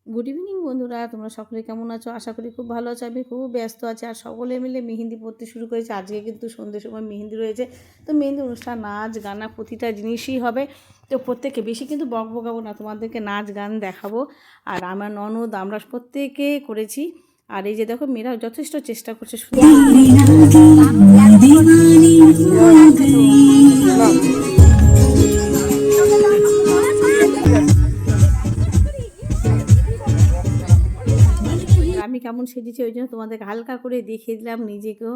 Good evening বন্ধুরা, তোমরা সকলে কেমন আছো? আশা করি খুব ভালো আছো। আমি খুব ব্যস্ত আছি আর সকলে মিলে মেহেন্দি পড়তে শুরু করেছে। আজকে কিন্তু সন্ধ্যের সময় মেহেন্দি রয়েছে, তো মেহেন্দি অনুষ্ঠান, নাচ গানা প্রতিটা জিনিসই হবে। তো প্রত্যেকে বেশি কিন্তু বকবকাবো না, তোমাদেরকে নাচ গান দেখাবো। আর আমার ননদ আমরা প্রত্যেকে করেছি। আর এই যে দেখো, মেয়েরা যথেষ্ট চেষ্টা করছে আমি কেমন সেজেছি, ওই জন্য তোমাদেরকে হালকা করে দেখিয়ে দিলাম নিজেকেও।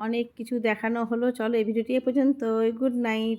অনেক কিছু দেখানো হলো। চলো এই ভিডিওটি এ পর্যন্ত। Good night.